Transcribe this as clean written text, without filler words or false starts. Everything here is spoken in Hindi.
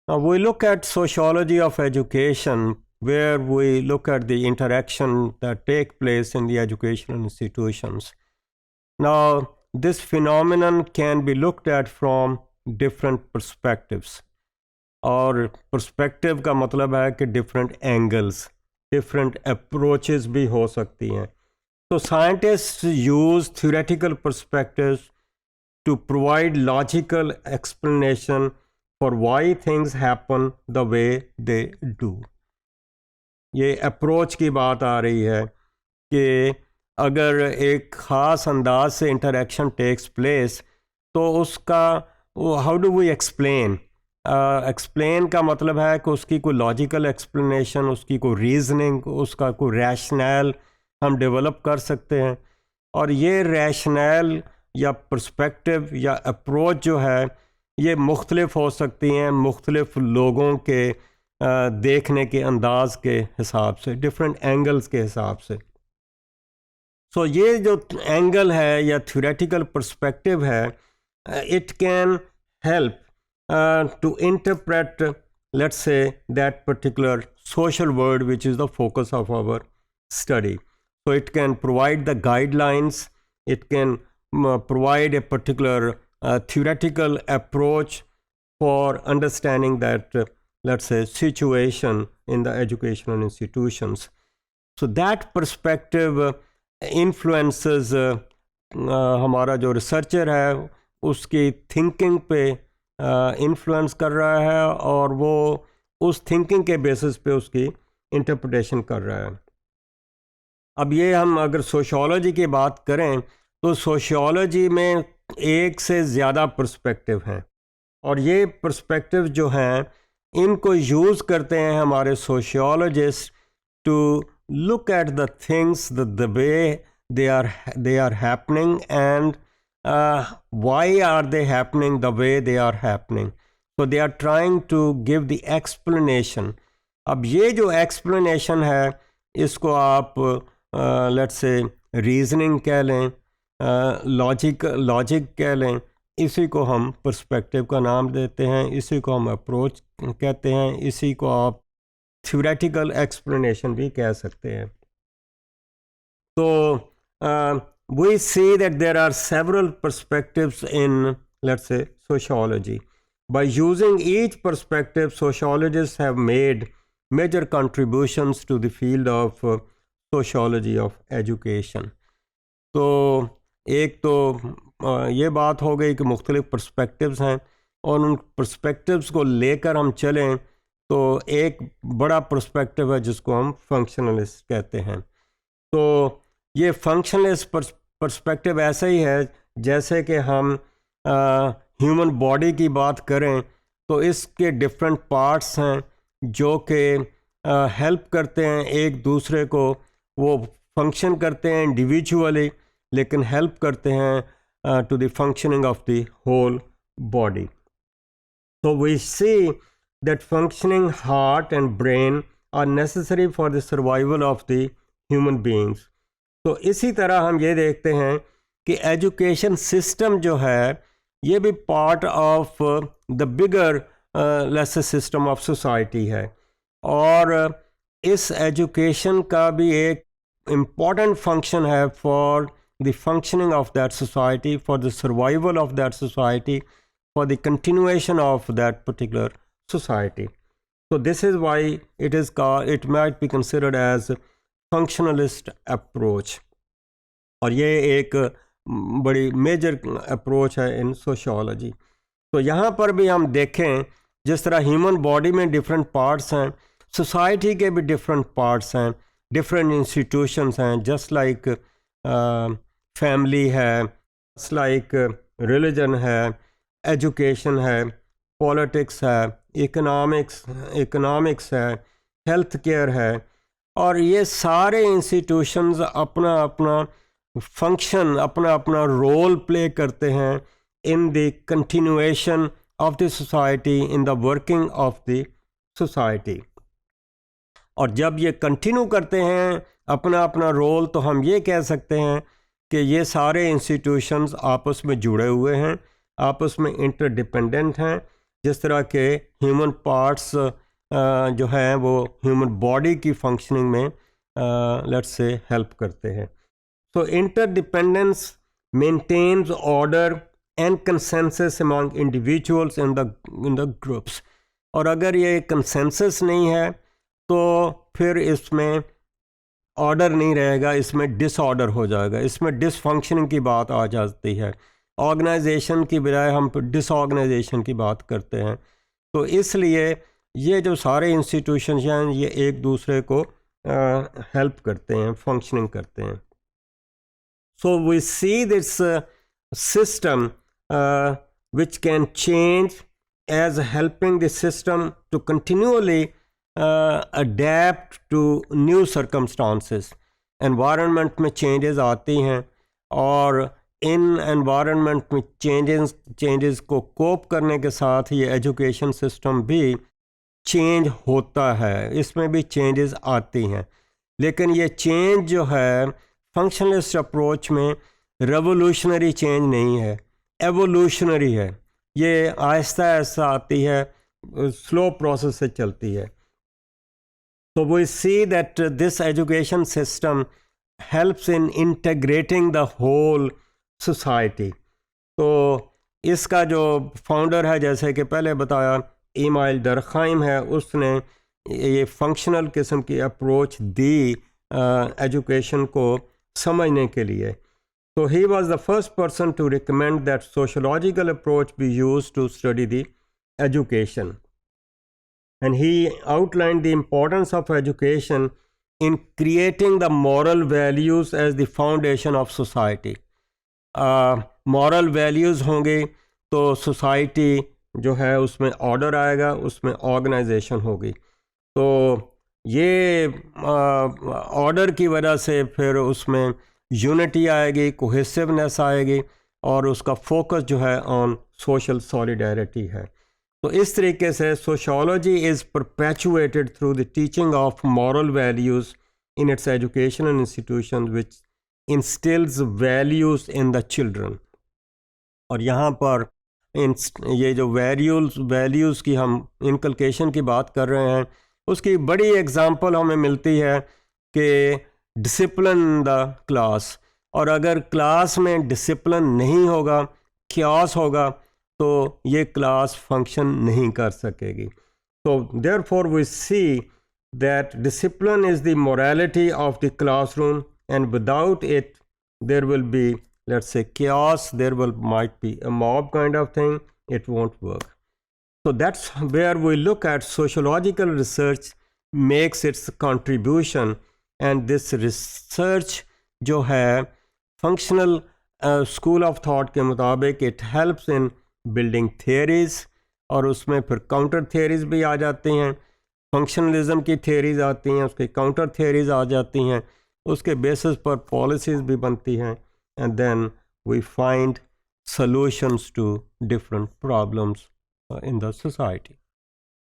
Now we look at sociology of education, where we look at the interaction that take place in the educational institutions. Now, this phenomenon can be looked at from different perspectives. और perspective का मतलब है कि different angles, different approaches भी हो सकती हैं. So scientists use theoretical perspectives to provide logical explanation for why things happen the way they do. ये अप्रोच की बात आ रही है कि अगर एक ख़ास अंदाज से इंटरेक्शन टेक्स प्लेस तो उसका how do we explain. Explain का मतलब है कि उसकी कोई लॉजिकल एक्सप्लेनेशन, उसकी कोई रीजनिंग, उसका कोई रैशनल हम डेवलप कर सकते हैं. और ये रैशनल या पर्सपेक्टिव या अप्रोच जो है ये मुख्तलिफ हो सकती हैं मुख्तलिफ लोगों के देखने के अंदाज के हिसाब से, डिफरेंट एंगल्स के हिसाब से. सो ये जो एंगल है या थ्योरेटिकल पर्सपेक्टिव है, it can help to interpret, let's say, that particular social world which is the focus of our study. So it can provide the guidelines, it can provide a particular theoretical approach for understanding that, let's say, situation in the educational institutions. So that perspective influences हमारा जो रिसर्चर है उसकी थिंकिंग पे इन्फ्लुएंस कर रहा है और वो उस थिंकिंग के बेसिस पे उसकी इंटरप्रिटेशन कर रहा है. अब ये हम अगर सोशियोलॉजी की बात करें तो सोशियोलॉजी में एक से ज़्यादा पर्सपेक्टिव हैं और ये पर्सपेक्टिव जो हैं इनको यूज़ करते हैं हमारे sociologist to look at the things the way they are happening and why are they happening the way they are happening. So they are trying to give the explanation. अब ये जो explanation है इसको आप let's say reasoning कह लें, logic कह लें, इसी को हम perspective का नाम देते हैं, इसी को हम approach कहते हैं, इसी को आप theoretical explanation भी कह सकते हैं. So we see that there are several perspectives in, let's say, sociology. By using each perspective, sociologists have made major contributions to the field of sociology of education. तो एक तो ये बात हो गई कि मुख्तलिफ perspectives हैं और उन perspectives को लेकर हम चलें तो एक बड़ा पर्सपेक्टिव है जिसको हम फंक्शनलिस्ट कहते हैं. तो ये फंक्शनलिस्ट पर्सपेक्टिव ऐसा ही है जैसे कि हम ह्यूमन बॉडी की बात करें तो इसके डिफरेंट पार्ट्स हैं जो कि हेल्प करते हैं एक दूसरे को, वो फंक्शन करते हैं इंडिविजुअली लेकिन हेल्प करते हैं to the functioning of the whole body. तो we see that functioning heart and brain are necessary for the survival of the human beings. तो इसी तरह हम ये देखते हैं कि एजुकेशन सिस्टम जो है ये भी part of the bigger less system of society है और इस एजुकेशन का भी एक इम्पॉर्टेंट फंक्शन है for the functioning of that society, for the survival of that society, for the continuation of that particular society. So this is why it might be considered as functionalist approach. और ये एक बड़ी मेजर अप्रोच है इन सोशियोलॉजी. तो यहाँ पर भी हम देखें जिस तरह ह्यूमन बॉडी में डिफरेंट पार्ट्स हैं, सोसाइटी के भी डिफरेंट पार्ट्स हैं, डिफरेंट इंस्टीट्यूशंस हैं, जस्ट लाइक फैमिली है, जस्ट लाइक रिलीजन है, एजुकेशन है, पॉलिटिक्स है, इकोनॉमिक्स है, हेल्थ केयर है. और ये सारे इंस्टीट्यूशंस अपना अपना फंक्शन, अपना अपना रोल प्ले करते हैं in the continuation of the society, in the working of the society. और जब ये कंटिन्यू करते हैं अपना अपना रोल तो हम ये कह सकते हैं कि ये सारे इंस्टीट्यूशंस आपस में जुड़े हुए हैं, आपस में इंटरडिपेंडेंट हैं जिस तरह के ह्यूमन पार्ट्स जो हैं वो ह्यूमन बॉडी की फंक्शनिंग में लेट्स से हेल्प करते हैं. So interdependence maintains order and consensus among individuals in the groups. और अगर ये consensus नहीं है तो फिर इसमें ऑर्डर नहीं रहेगा, इसमें डिसऑर्डर हो जाएगा, इसमें डिसफंक्शनिंग की बात आ जाती है. ऑर्गेनाइजेशन की बजाय हम डिसऑर्गेनाइजेशन की बात करते हैं. तो इसलिए ये जो सारे इंस्टीट्यूशंस हैं ये एक दूसरे को हेल्प करते हैं, फंक्शनिंग करते हैं. So we see this system which can change as helping the system to continually adapt to new circumstances. Environment में changes आती हैं और इन environment में changes को cope करने के साथ ये education system भी change होता है, इसमें भी changes आती हैं. लेकिन ये change जो है फंक्शनलिस्ट अप्रोच में रेवोल्यूशनरी चेंज नहीं है, एवोल्यूशनरी है. ये आहिस्ता आहिस्ता आती है, स्लो प्रोसेस से चलती है. तो we see that this education system helps in integrating the whole society. तो इसका जो फाउंडर है, जैसे कि पहले बताया, इमाइल डरखाइम है, उसने ये फंक्शनल किस्म की अप्रोच दी एजुकेशन को समझने के लिए. तो he was the first person to recommend that sociological approach be use to study the education, and he outlined the importance of education in creating the moral values as the foundation of society. Moral values होंगे तो सोसाइटी जो है उसमें ऑर्डर आएगा, उसमें ऑर्गेनाइजेशन होगी. तो ये ऑर्डर की वजह से फिर उसमें यूनिटी आएगी, कोहेसिवनेस आएगी और उसका फोकस जो है ऑन सोशल सॉलिडारिटी है. तो इस तरीके से sociology is perpetuated through the teaching of moral values in its educational institution which instils values in the children. और यहाँ पर ये जो वैल्यूज़ की हम इनकलकेशन की बात कर रहे हैं, उसकी बड़ी एग्ज़ाम्पल हमें मिलती है कि डिसिप्लिन द क्लास. और अगर क्लास में डिसिप्लिन नहीं होगा, क्यास होगा, तो ये क्लास फंक्शन नहीं कर सकेगी. तो therefore we see that discipline is the morality of the classroom, and without it there will be, let's say, chaos, there might be a mob kind of thing, it won't work. So that's where we look at sociological research makes its contribution, and this research जो है functional school of thought के मुताबिक it helps in building theories, और उसमें फिर counter theories भी आ जाती हैं. functionalism की theories आती हैं, उसके counter theories आ जाती हैं, उसके basis पर policies भी बनती हैं, and then we find solutions to different problems in the society.